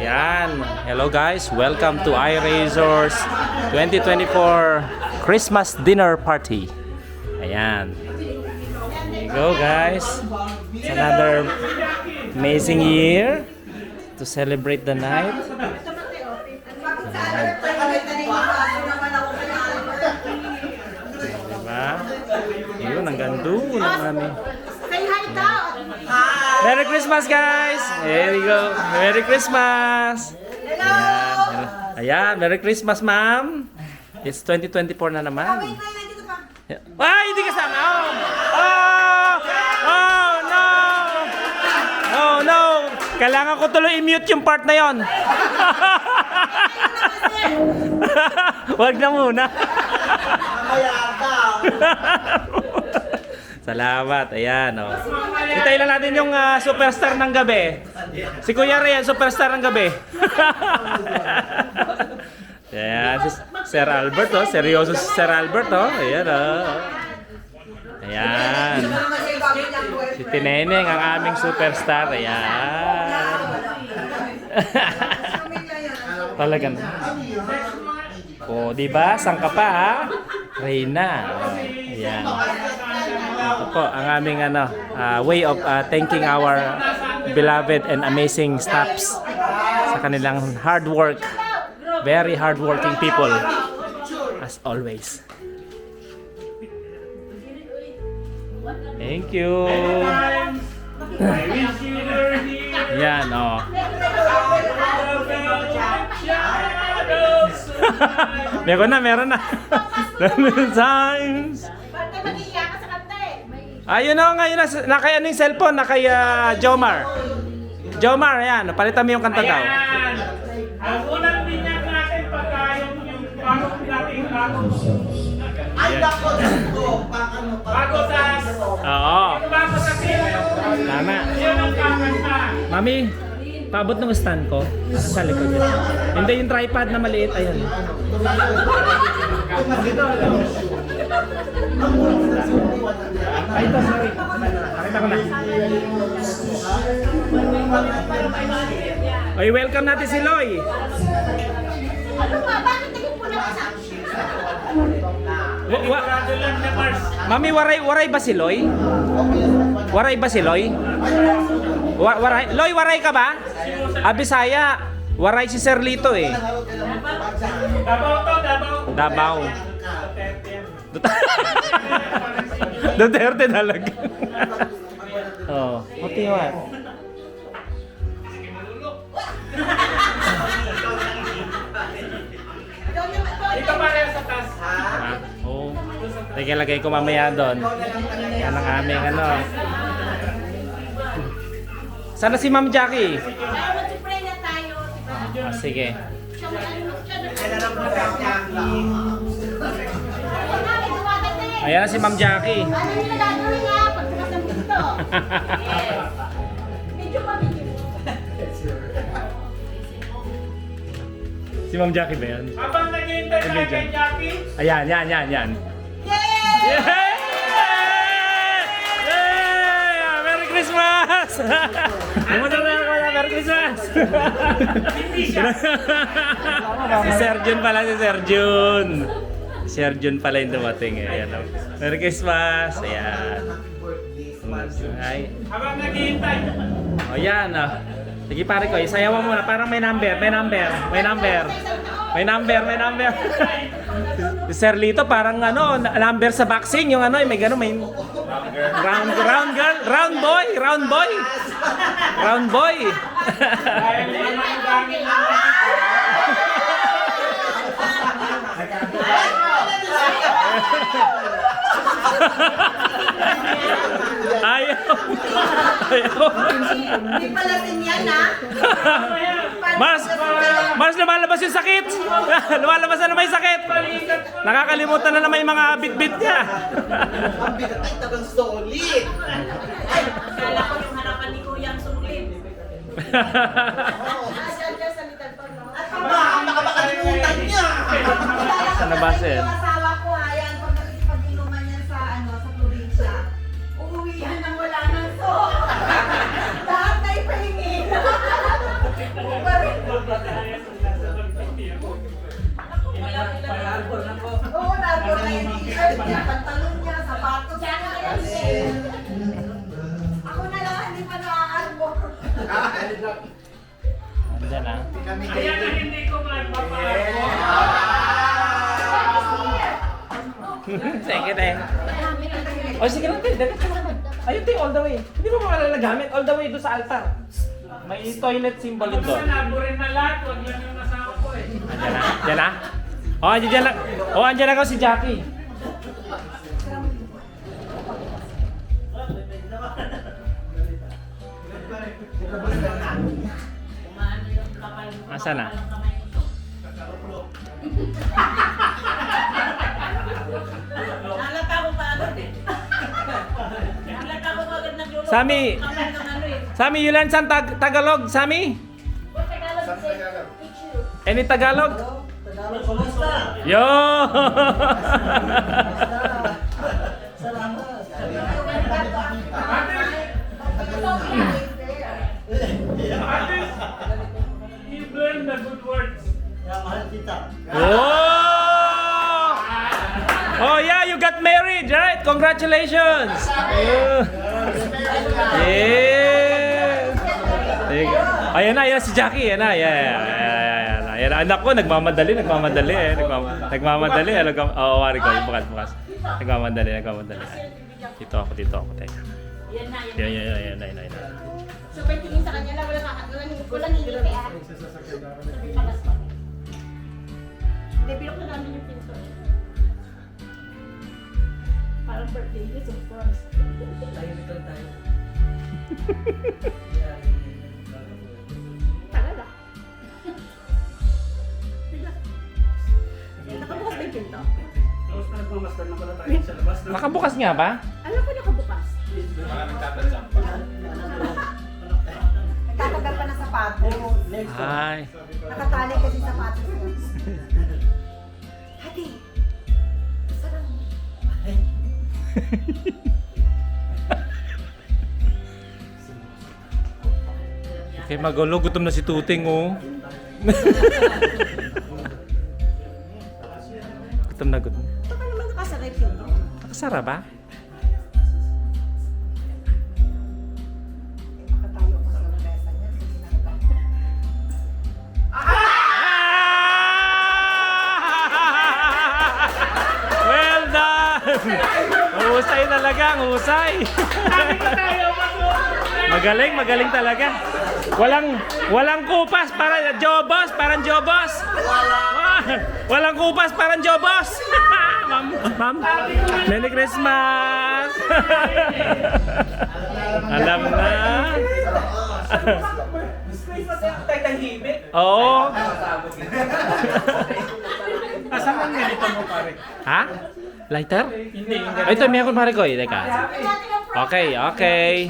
Ayan. Hello guys, welcome to iRazors 2024 Christmas Dinner Party. Ayan. There you go guys. It's another amazing year to celebrate the night. Ayan. Diba? Yun, ang gando ng namin. Say hi daw. Merry Christmas guys! There you go. Merry Christmas! Hello. Ayan, Merry Christmas ma'am. It's 2024 na naman. Wait, dito pa. Ay, hindi kasama! Oh! Oh no! Oh no! Kailangan ko tuloy i-mute yung part na yon. Wag na muna. Salamat. Ayan, oh. Hintayin lang natin yung superstar ng gabi. Si Kuya Rian, superstar ng gabi. Ayan, si Sir Albert, oh. Seryoso si Sir Albert, oh. Ayan, oh. Ayan. Si Tineneng, ang aming superstar. Ayan. Talaga na. Oh, di ba? Saan ka pa, ha? Reyna. Oh, ayan. Ito po ang aming way of thanking our beloved and amazing staffs sa kanilang hard work. Very hardworking people as always. Thank you. Yan, oh. meron na. Times. Bakit mag-iiyak ka sa kanta eh? Ayun na, ngayon na kay ano yung cellphone, na kay Jomar. Jomar, ayan, palitan mo yung kanta daw. Ayan. Ang unang binyak natin pagka yung bago nating bago sa Oo. bago sa sino. Tama. Yun ang kakanta. Mami, paabot ng stand ko sa likod. Hindi yung tripod na maliit, ayun. Ay, ito, sorry. Pakita ko na. Ay, welcome natin si Loy. Ano ba? Bakit naging pula ka sa Delikado lang na Mars. Mami, waray ba si Loy? Waray ba si Loy? Waray? Loy, waray ka ba? Bisaya. Waray si Sir Lito eh. Dabaw to, dabaw. Davao. Duterte talaga. Oh, okay what? Ito pala sa taas. Oh. Teka, lagay ko mamaya doon. Yan ang aming Sana si Ma'am Jackie? Kaya mag-spray na tayo. Diba? Sige. Siya mag-ano siya. Ayan na si Ma'am Jackie. Ano nila gagawin nga pag sumasang dito? Medyo mabigyan. Si Ma'am Jackie ba yan? Habang naghihintay tayo kay Jackie, Ayan. Yay! Yay! Yay! Merry Christmas! Pumunta na ako na Merry Christmas! hindi siya. Si Sir Jun pala, si Sir Jun. Si Sir Jun pala yung dumating eh. Ayan, oh. Merry Christmas! Ayan. Ay. Habang naghihintay. O yan, oh. Sige pare ko, isayaw mo muna. Parang may number. Si Sir Lito parang number sa boxing. Yung may gano'n, may round boy. Dahil naman ang dami ng Ayaw. Hindi pala yan ha? Mas lumalabas yung sakit. Lumalabas na naman yung sakit. Nakakalimutan na naman yung mga bit-bit niya. Ang bigat ay tagang solid. Kala ko yung harapan ni Kuya ang sulit. Diyan sa likod pa, no? At Baka makakalimutan niya. Saan nabasin? Yung asawa ko, ayan, pag inuman yan sa probinsya, uuwi yan nang wala ng so. Lahat na ipahingi. Oo, nabor na yung t-shirt niya, pantalon niya, sapatos niya. Ako na lang, hindi pa na-arbor. Andyan na. Kaya na hindi ko magpapaako. Sige na. O sige lang, tayo. Dagat ka naman. Ayun tayo, all the way. Hindi mo makalala gamit. All the way doon sa altar. May toilet symbol Pag doon. naburin na lahat, huwag lang yung asawa ko eh. Andyan na. Andyan na. O, andyan na. O, andyan na ko si Jackie. Asa na? Halata ko pa agad eh. Halata ko pa agad nagluluto. Sami! Kamay ng ano eh. Sami, Yulan San Tagalog, Sami? Any Tagalog? Yo! You learn the good words. Oh! Oh yeah, you got married, right? Congratulations! Yeah! Ayan na, ayan si Jackie, ayan na, ayan na. Anak ko, nagmamadali eh. Nagmamadali. Oo, wari ko, bukas. Nagmamadali. Dito ako, teka. Yan na, Yan. So, may tingin sa kanya na walang hilipi ah. Sabi palas pa. Hindi, bilok na namin yung pinto. Parang birthday gift, of course. Tagal ah. Nakabukas ba yung pinto? Nakabukas nga ba? Alam ko nakabukas. Nagtatagal pa ng sapatos. Ay. Nakatali kasi sapatos. Hati! Sarang. Okay, magulo. Gutom na si Tuting, oh. Gutom na. Ito ka naman nakasaray pinto. Nakasara ba? Makatayo ko sa lamesa niya. Kasi nakatayo. Well done! Husay talaga, husay. Sabi ko tayo Magaling talaga. Walang kupas para Jobos, parang Jobos. Walang kupas parang Jobos. Ma'am. Merry Christmas. Alam na. Oo. Asan ang ganito mo pare? Ha? Lighter? Hindi, yung Ito, meron pare ko. Teka. Okay.